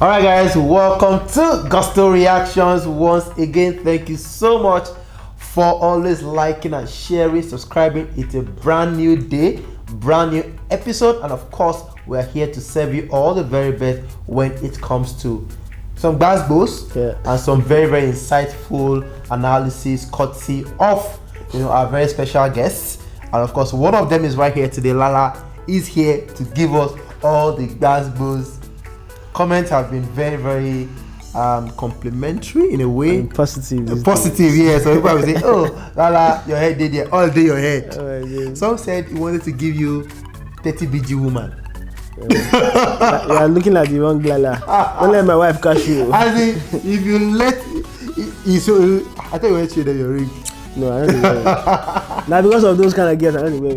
Alright guys, welcome to Gusto Reactions. Once again, thank you so much for always liking and sharing, subscribing. It's a brand new day, brand new episode, and of course we are here to serve you all the very best when it comes to some basketballs and some very insightful analysis courtesy of our very special guests. And of course one of them is right here today. Lala is here to give us all the basketballs. Comments have been very complimentary in a way. And positive. Positive, yeah. So people will say, oh, Lala, your head did there. All day your head. Oh, some said he wanted to give you 30 BG woman. You are looking at the wrong Lala. Don't let my wife catch you. As in, if you let... So, I thought you were cheating your ring. No, I don't know. Now because of those kind of girls, I don't know where.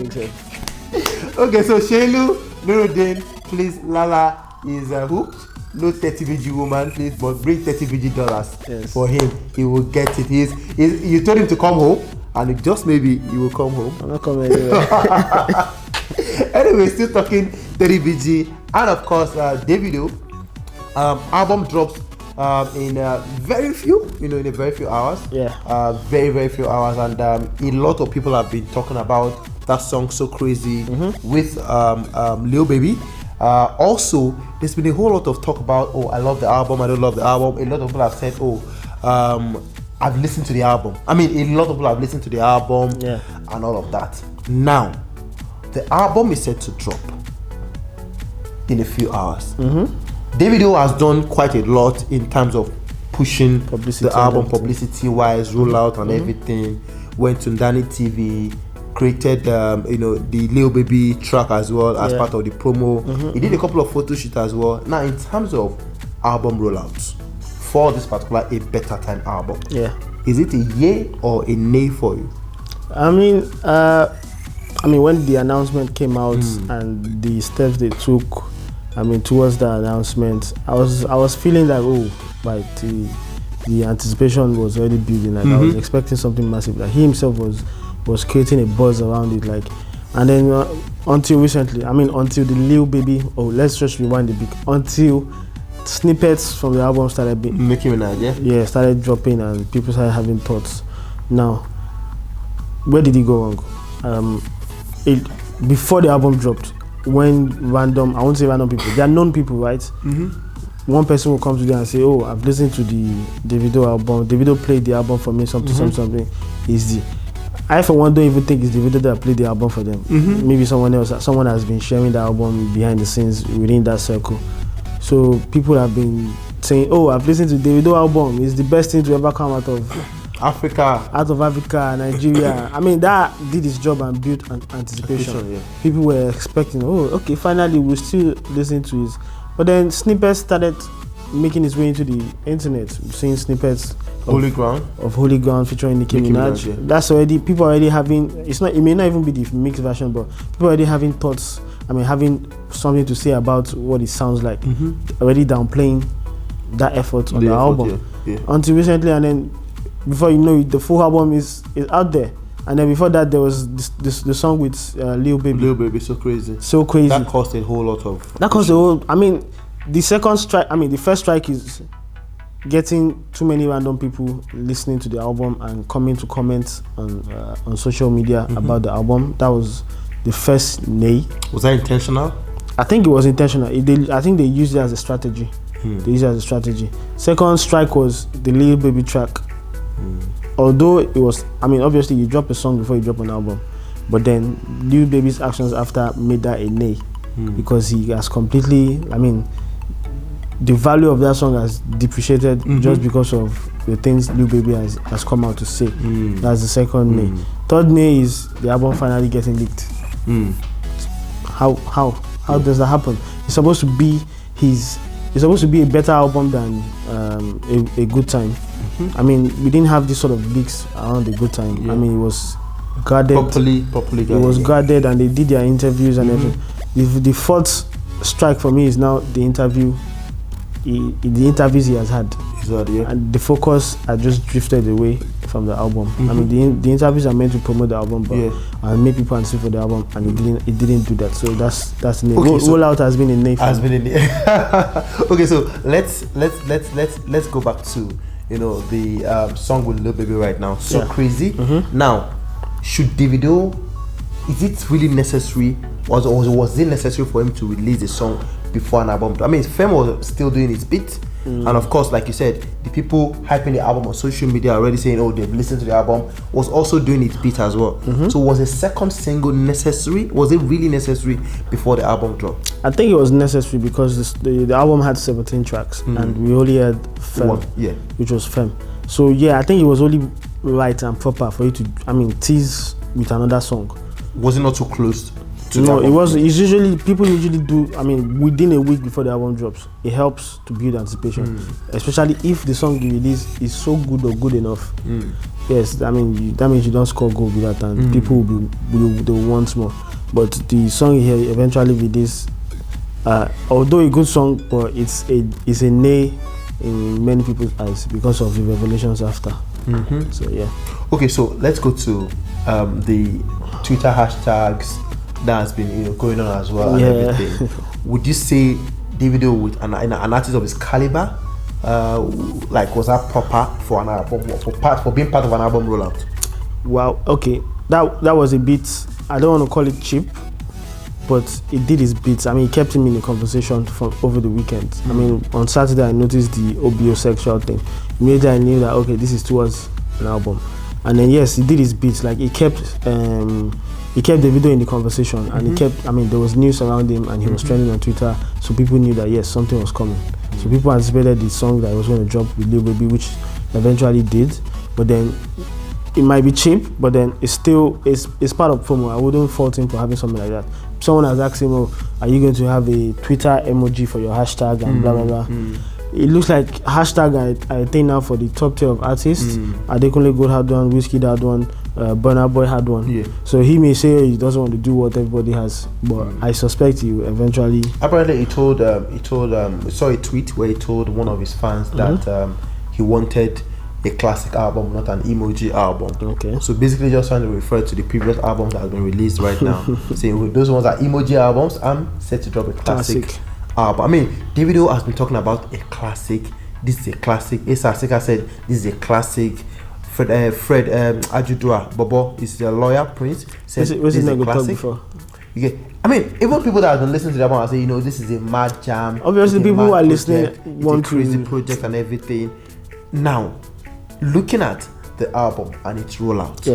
Okay, so Shailu, Nuruddin, please, Lala is who? No 30 VG woman, please, but bring 30 VG dollars for him. He will get it. You told him to come home, and if just maybe he will come home. I'm not coming anywhere. Anyway, still talking 30 VG, and of course, Davido album drops in very few, in a very few hours. Yeah. Very few hours, and a lot of people have been talking about that song "So Crazy" with Lil Baby. Also, there's been a whole lot of talk about, oh, I love the album, I don't love the album. A lot of people have said, oh, I've listened to the album. I mean, a lot of people have listened to the album and all of that. Now, the album is set to drop in a few hours. Davido has done quite a lot in terms of pushing the album publicity-wise, rollout and everything. Went to Ndani TV, created the Lil Baby track as well as part of the promo. He did a couple of photo shoots as well. Now in terms of album rollouts for this particular A Better Time album, is it a yay or a nay for you? I mean when the announcement came out and the steps they took, towards the announcement, I was feeling like, the anticipation was already building. Like I was expecting something massive. Like he himself was creating a buzz around it, like, and then until recently, until the Lil Baby, let's just rewind a bit, until snippets from the album started making an idea, started dropping and people started having thoughts. Now, where did it go wrong? Before the album dropped, when I won't say random people, they are known people, right? One person will come to them and say, oh, I've listened to the Davido album, Davido played the album for me, something easy. I for one don't even think it's Davido that played the album for them. Maybe someone has been sharing the album behind the scenes within that circle. So people have been saying, oh, I've listened to Davido album, it's the best thing to ever come out of Africa, Nigeria. That did its job and built anticipation. People were expecting, oh, okay, finally we'll still listen to it. But then snippets started making its way into the internet. We've seen snippets of Holy Ground featuring Nicki Minaj. That's already, people already having, it may not even be the mixed version, but people already having thoughts, having something to say about what it sounds like. Already downplaying that effort on the album. Until recently, and then before you know it, the full album is out there. And then before that, there was the song with Lil Baby. Lil Baby, So Crazy. That caused a whole lot of... the second strike, the first strike is getting too many random people listening to the album and coming to comment on social media about the album. That was the first nay. Was that intentional? I think it was intentional. I think they used it as a strategy. They used it as a strategy. Second strike was the Lil Baby track. Although it was, obviously you drop a song before you drop an album, but then Lil Baby's actions after made that a nay because he has completely, the value of that song has depreciated just because of the things Lil Baby has come out to say. That's the second nay. Third nay is the album finally getting leaked. How does that happen? It's supposed to be a better album than a Good Time. We didn't have this sort of leaks around a Good Time. It was guarded. Properly guarded. It was guarded, and they did their interviews and everything. The fourth strike for me is now the interview. The interviews he has had, and the focus had just drifted away from the album. I mean, the interviews are meant to promote the album, but and make people answer for the album, and it didn't do that. So that's the name. Okay, rollout has been a name. Okay, so let's go back to the song with Lil Baby right now. So crazy. Now, should Davido? Is it really necessary? Was it necessary for him to release a song before an album? I mean, Fem was still doing his bit, and of course, like you said, the people hyping the album on social media already saying, "Oh, they've listened to the album," was also doing its bit as well. So, was a second single necessary? Was it really necessary before the album dropped? I think it was necessary because the album had 17 tracks, and we only had Fem, which was Fem. So yeah, I think it was only right and proper for you to, tease with another song. Was it not too close? No, it was. It's usually people usually do. Within a week before the album drops, it helps to build anticipation, especially if the song you release is so good or good enough. Yes, that means you don't score goal with that, and people will want more. But the song here eventually released, although a good song, but it's a nay in many people's eyes because of the revelations after. So yeah. Okay, so let's go to the Twitter hashtags that has been going on as well and everything. Would you say Davido with an artist of his caliber, was that proper for an album, for being part of an album rollout? Well, okay, that was a bit. I don't want to call it cheap, but it did its bits. It kept him in the conversation from over the weekend. On Saturday I noticed the OBO sexual thing. Immediately I knew that okay, this is towards an album. And then yes, he did his bits. Like he kept Davido in the conversation, and he kept. There was news around him, and he was trending on Twitter, so people knew that yes, something was coming. So people anticipated the song that he was going to drop with Lil Baby, which eventually did. But then it might be cheap, but then it's still it's part of promo. I wouldn't fault him for having something like that. Someone has asked him, "Oh, are you going to have a Twitter emoji for your hashtag and blah blah blah?" It looks like hashtag I think now for the top tier of artists. Adekunle Gold had one, Wizkid had one, Burna Boy had one. So he may say he doesn't want to do what everybody has, but I suspect he will eventually. Apparently, he saw a tweet where he told one of his fans that he wanted a classic album, not an emoji album. Okay. So basically, just trying to refer to the previous albums that have been released right now, saying those ones are emoji albums. I'm set to drop a classic. Album. Davido has been talking about a classic. This is a classic. Asa Sika said this is a classic. Fred Ajudua Bobo is the lawyer. Prince said this is a classic. Okay. Even people that have been listening to the album say, this is a mad jam. Obviously, people who are listening want a crazy project and everything. Now, looking at the album and its rollout,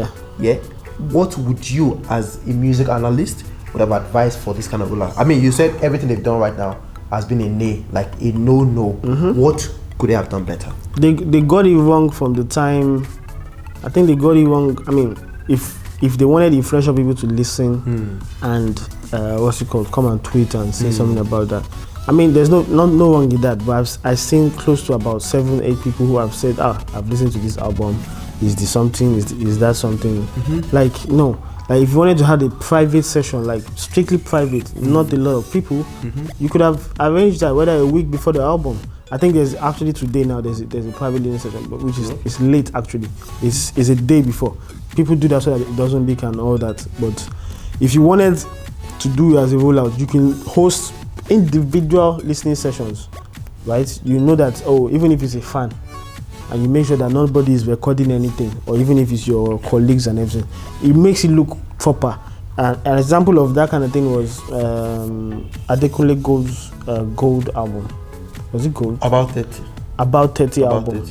what would you, as a music analyst, would have advised for this kind of rollout? You said everything they've done right now has been a nay, like a no. What could they have done better? They got it wrong from the time. I think they got it wrong. If they wanted influential people to listen and come and tweet and say something about that. There's no wrong in that, but I've seen close to about 7-8 people who have said, I've listened to this album. Is this something? Is that something? No. Like if you wanted to have a private session, like strictly private, not a lot of people, you could have arranged that whether a week before the album. I think there's actually today now there's a private listening session, but which is it's late actually. It's a day before. People do that so that it doesn't leak and all that. But if you wanted to do it as a rollout, you can host individual listening sessions, right? You know that even if it's a fan, and you make sure that nobody is recording anything, or even if it's your colleagues and everything, it makes it look proper. An example of that kind of thing was Adekunle Gold's Gold album. Was it Gold? About 30. About 30 album.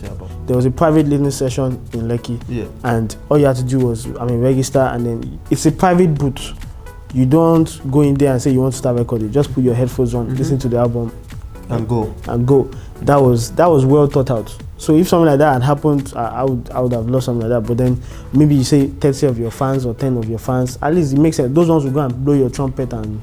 There was a private listening session in Lekki, and all you had to do was, register, and then it's a private booth. You don't go in there and say you want to start recording. Just put your headphones on, listen to the album, and go. That was well thought out. So if something like that had happened, I would have lost something like that. But then maybe you say 30 of your fans or 10 of your fans. At least it makes sense. Those ones will go and blow your trumpet and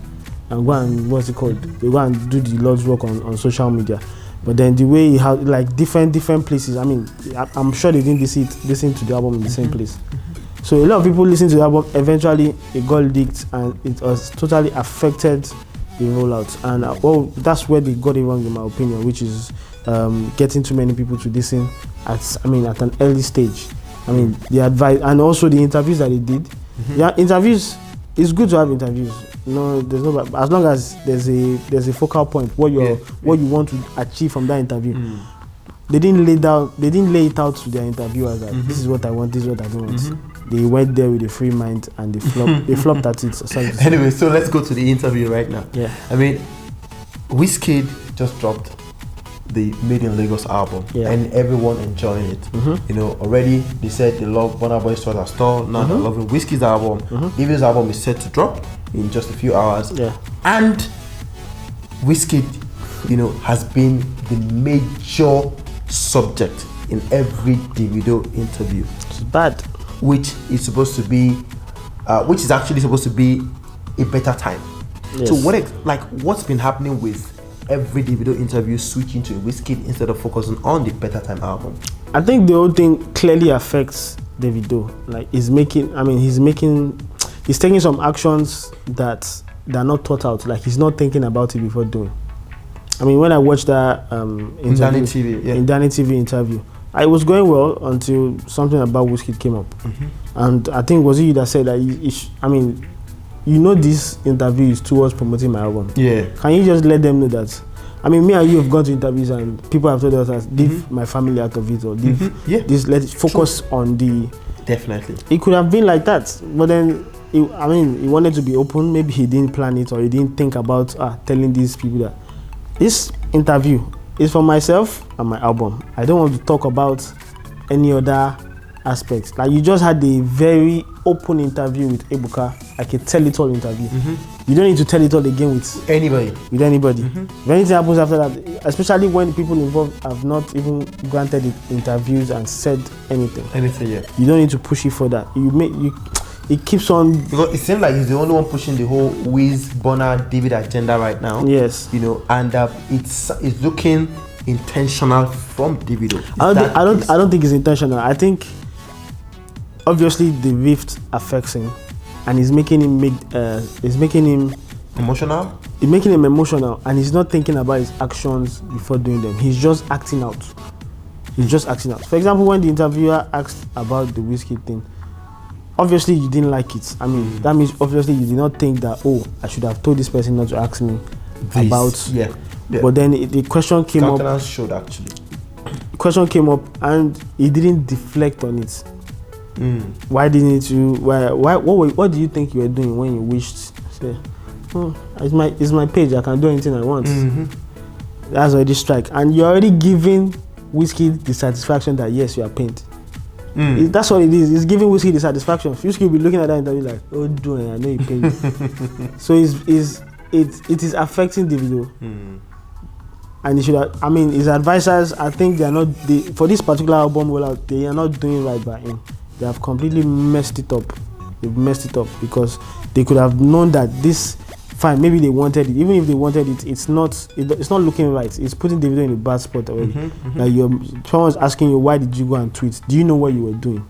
go and they go and do the Lord's work on social media. But then the way you have like different places. I'm sure they didn't listen to the album in the same place. So a lot of people listening to the album. Eventually, it got leaked and it was totally affected the rollout. And that's where they got it wrong, in my opinion, which is getting too many people to listen at an early stage. I mean, the advice and also the interviews that they did. Yeah, interviews. It's good to have interviews. There's no, as long as there's a focal point what you want to achieve from that interview. They didn't lay it out to their interviewers that this is what I want, this is what I don't want. They went there with a free mind and they flopped at it. Anyway, so let's go to the interview right now. Yeah. I mean, Wizkid just dropped the Made in Lagos album, and everyone enjoying it. Already they said they love Burna Boy's Toys Store. Now they're loving Wizkid's album. Davido's album is set to drop in just a few hours. And Wizkid, has been the major subject in every Davido interview. It's bad. Which is actually supposed to be a better time. Yes. So what's been happening with every Davido interview switching to a Wizkid instead of focusing on the Better Time album? I think the whole thing clearly affects Davido. Like he's taking some actions that are not thought out. Like he's not thinking about it before doing. I mean, when I watched that interview, Danny TV interview, it was going well until something about Wizkid came up. And I think was it you that said that this interview is towards promoting my album. Yeah. Can you just let them know that? I mean, me and you have gone to interviews and people have told us that leave my family out of it or leave this. Let's focus on the. Definitely. It could have been like that, but then he wanted to be open. Maybe he didn't plan it or he didn't think about telling these people that this interview is for myself and my album. I don't want to talk about any other aspects. Like you just had a very open interview with Ebuka, like a tell it all interview. You don't need to tell it all again with anybody. If anything happens after that, especially when the people involved have not even granted the interviews and said anything. You don't need to push it further. It keeps on, because it seems like he's the only one pushing the whole Wiz, Burna, David agenda right now. Yes. And it's looking intentional from Davido. I don't think it's intentional. I think obviously the rift affects him, and it's making him emotional. It's making him emotional, and he's not thinking about his actions before doing them. He's just acting out. For example, when the interviewer asked about the Wizkid thing, obviously you didn't like it. I mean, that means obviously you did not think that I should have told this person not to ask me about. Yeah. But then the question came up. The question came up, and he didn't deflect on it. Why didn't you? What do you think you were doing when you wished? Say, it's my page. I can do anything I want. That's already strike, and you're already giving Wizkid the satisfaction that yes, you are paid. That's what it is. It's giving Wizkid the satisfaction. Wizkid will be looking at that interview like, oh, doing, I know you paid. So it is affecting Davido. And he should have, his advisors, I think they are not, for this particular album rollout, they are not doing right by him. They have completely messed it up. They've messed it up because they could have known that this, fine, maybe they wanted it. Even if they wanted it, it's not looking right. It's putting Davido in a bad spot already. Like someone's asking you, why did you go and tweet? Do you know what you were doing?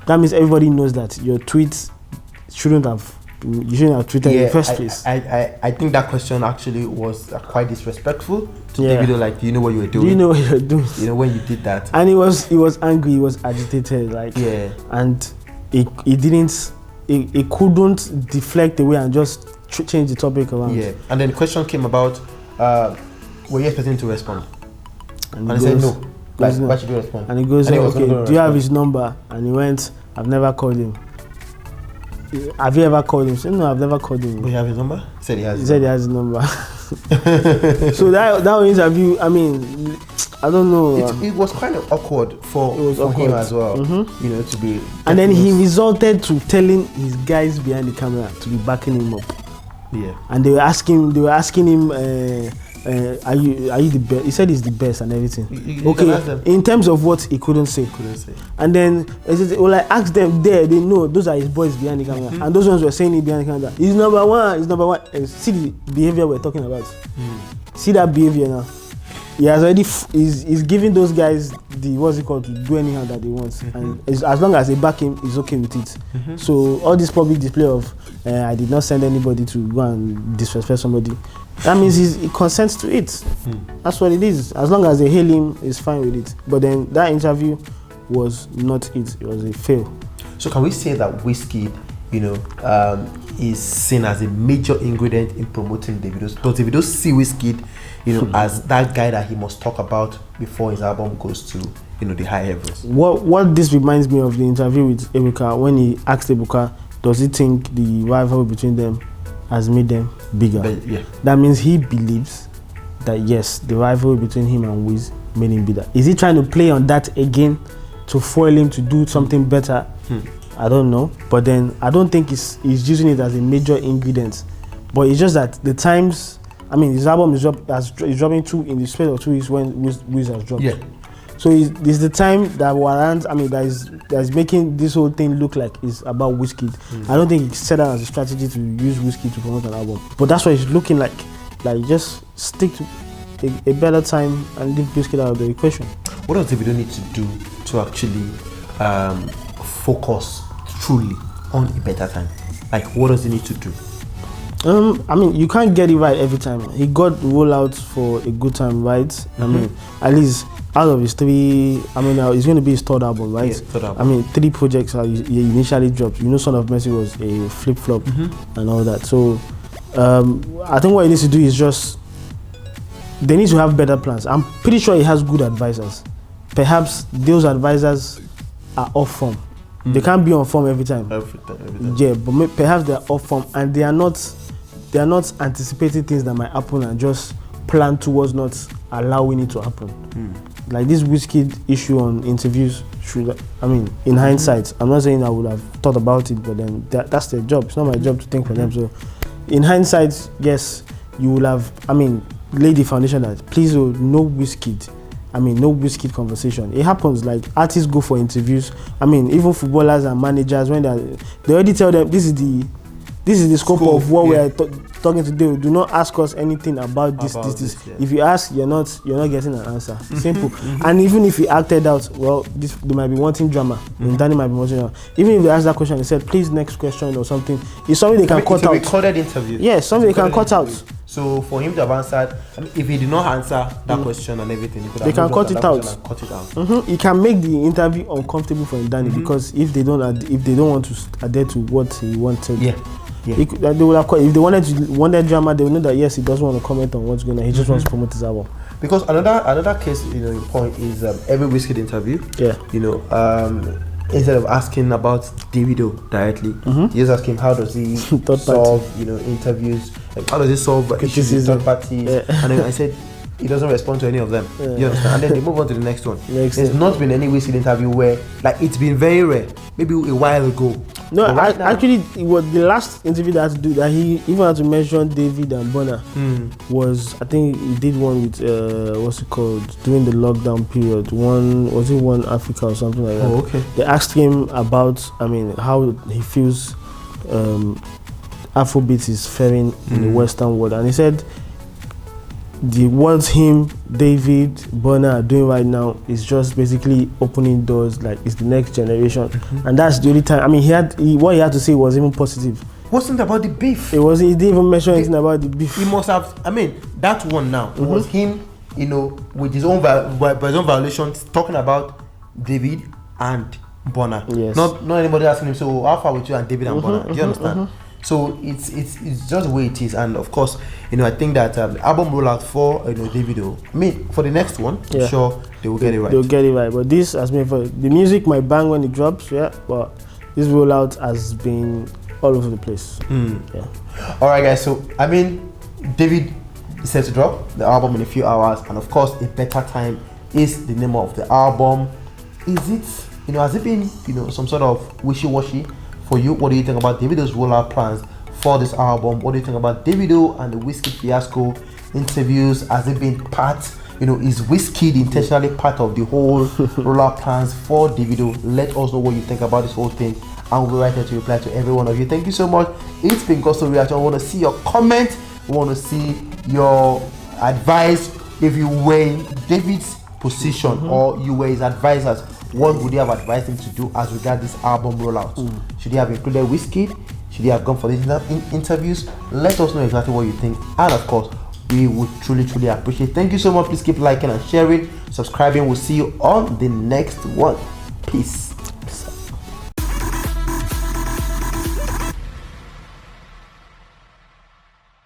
That means everybody knows that your tweets you shouldn't have tweeted in the first place. I think that question actually was quite disrespectful to Davido. Like, do you know what you were doing? Do you know what you were doing? When you did that. And he was angry. He was agitated. Like, and he couldn't deflect away and just change the topic around. Yeah. And then the question came about, were you expecting to respond? And he said no. Like, why should you respond? And he goes, okay, do you have his number? And he went, I've never called him. Have you ever called him? He said, no, I've never called him. Do you have his number? He said he has his number. So that interview, I don't know. It was kind of awkward for him as well. To be. And then he resorted to telling his guys behind the camera to be backing him up. Yeah. And they were asking him, are you the best? He said he's the best and everything. Okay. In terms of what he couldn't say. And then ask them there. They know those are his boys behind the camera, and those ones were saying it behind the camera. He's number one. See the behavior we're talking about. See that behavior now. He has already he's giving those guys to do anyhow that they want, and as long as they back him, he's okay with it. So all this public display of I did not send anybody to go and disrespect somebody, that means he consents to it. That's what it is. As long as they hail him, he's fine with it. But then that interview was not it. It was a fail. So can we say that Wizkid, is seen as a major ingredient in promoting Davido? Does Davido see Wizkid, as that guy that he must talk about before his album goes to, the high heavens? What this reminds me of the interview with Ebuka, when he asked Ebuka, does he think the rivalry between them has made them bigger? But, yeah. That means he believes that yes, the rivalry between him and Wiz made him bigger. Is he trying to play on that again to foil him to do something better? I don't know, but then I don't think he's using it as a major ingredient. But it's just that the times, his album is dropping in the space of 2 weeks when Wiz has dropped. Yeah. So it's the time that warrants, that is making this whole thing look like it's about Wizkid. I don't think he set out as a strategy to use Wizkid to promote an album. But that's what it's looking like. Like, just stick to a better time and leave Wizkid out of the equation. What does Davido need to do to actually focus truly on a better time? Like, what does he need to do? You can't get it right every time. He got rollout for a good time, right? At least out of his 3, it's going to be his 3rd album, right? Yeah, 3rd album. 3 projects he initially dropped. Son of Mercy was a flip-flop and all that. So, I think what he needs to do is just, they need to have better plans. I'm pretty sure he has good advisors. Perhaps those advisors are off form. They can't be on form every time. Every time. Yeah, but perhaps they are off form and they are not anticipating things that might happen and just plan towards not allowing it to happen. Like this Wizkid issue on interviews, in hindsight, I'm not saying I would have thought about it, but then that's their job. It's not my job to think for them. So in hindsight, yes, you will have, laid the foundation that please no Wizkid. No Wizkid conversation. It happens, like artists go for interviews. Even footballers and managers, when they already tell them this is the scope of what we are talking today. Do not ask us anything about this. Yeah. If you ask, you're not getting an answer. Simple. And even if you acted out, well, they might be wanting drama. Danny might be wanting drama. Even if they ask that question, they said, please next question or something. It's something they can cut out. It's a recorded interview. Yes, something they can cut out. So for him to have answered, if he did not answer that question and everything, they can cut it out. He can make the interview uncomfortable for Danny because if they don't want to adhere to what he wanted, they would have. If they wanted drama, they would know that yes, he doesn't want to comment on what's going on. He just wants to promote his album. Because another case, point is every Wizkid interview. Instead of asking about Davido directly, you just ask him how does he solve interviews, like how does he solve issues with third parties, and then I said he doesn't respond to any of them. You understand? And then they move on to the next one. There's not been any Wizkid interview where, like, it's been very rare, maybe a while ago. No, actually, it was the last interview that he even had to mention David and Bonner was, I think he did one with what's it called, during the lockdown period. One Africa or something like that. Oh, okay. They asked him about, how he feels Afrobeat is faring in the Western world, and he said what him, David, Bonner are doing right now is just basically opening doors, like it's the next generation, and that's the only time. What he had to say was even positive. Wasn't about the beef. He didn't even mention anything about the beef. He must have. That one now was him, with his own violations, talking about David and Bonner. Yes. Not anybody asking him. So how far with you and David and Bonner? Do you understand? So it's just the way it is, and of course, I think that album rollout for Davido. For the next one, I'm sure they will get it right. They'll get it right. But this has been, for the music might bang when it drops, but this rollout has been all over the place. Yeah. All right, guys. So David is set to drop the album in a few hours, and of course, A Better Time is the name of the album. Is it, has it been, some sort of wishy-washy for you? What do you think about Davido's rollout plans for this album? What do you think about Davido and the Wizkid fiasco interviews? Has it been part, is Wizkid intentionally part of the whole rollout plans for Davido? Let us know what you think about this whole thing, and we'll be right here to reply to every one of you. Thank you so much. It's been Gospel Reaction. I want to see your comment. We want to see your advice. If you were in David's position or you were his advisors, what would you have advised him to do as regards this album rollout? Should he have included Wizkid? Should he have gone for these interviews? Let us know exactly what you think, and of course, we would truly appreciate it. Thank you so much. Please keep liking and sharing, subscribing. We'll see you on the next one. Peace.